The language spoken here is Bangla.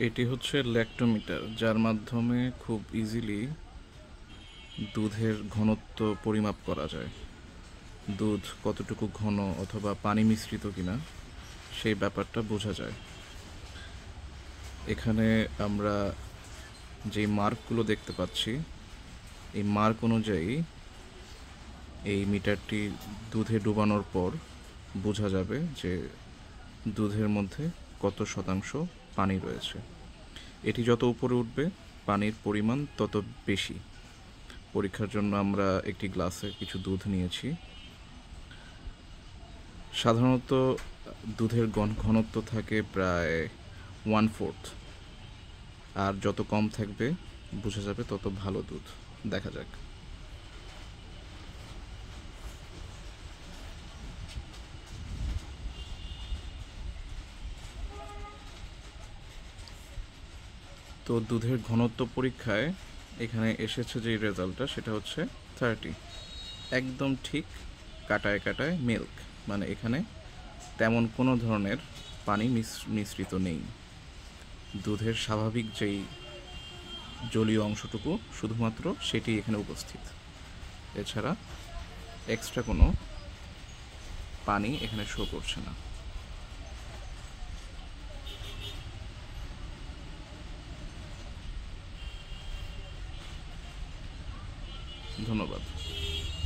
এটি হচ্ছে ল্যাক্টোমিটার, যার মাধ্যমে খুব ইজিলি দুধের ঘনত্ব পরিমাপ করা যায়। দুধ কতটুকু ঘন অথবা পানি মিশ্রিত কিনা সেই ব্যাপারটা বোঝা যায়। এখানে আমরা যেই মার্কগুলো দেখতে পাচ্ছি, এই মার্ক অনুযায়ী এই মিটারটি দুধে ডুবানোর পর বোঝা যাবে যে দুধের মধ্যে কত শতাংশ পানি রয়েছে। এটি যত উপরে উঠবে পানির পরিমাণ তত বেশি। পরীক্ষার জন্য আমরা একটি গ্লাসে কিছু দুধ নিয়েছি। সাধারণত দুধের ঘনত্ব থাকে প্রায় 1/4, আর যত কম থাকবে বোঝা যাবে তত ভালো দুধ। দেখা যাক। তো দুধের ঘনত্ব পরীক্ষায় এখানে এসেছে যে রেজাল্টটা, সেটা হচ্ছে 30। একদম ঠিক কাটায় কাটায় মিল্ক, মানে এখানে তেমন কোনো ধরনের পানি মিশ্রিত নেই। দুধের স্বাভাবিক যেই জলীয় অংশটুকু শুধুমাত্র সেটি এখানে উপস্থিত, এছাড়া এক্সট্রা কোনো পানি এখানে শো করছে না। ধন্যবাদ।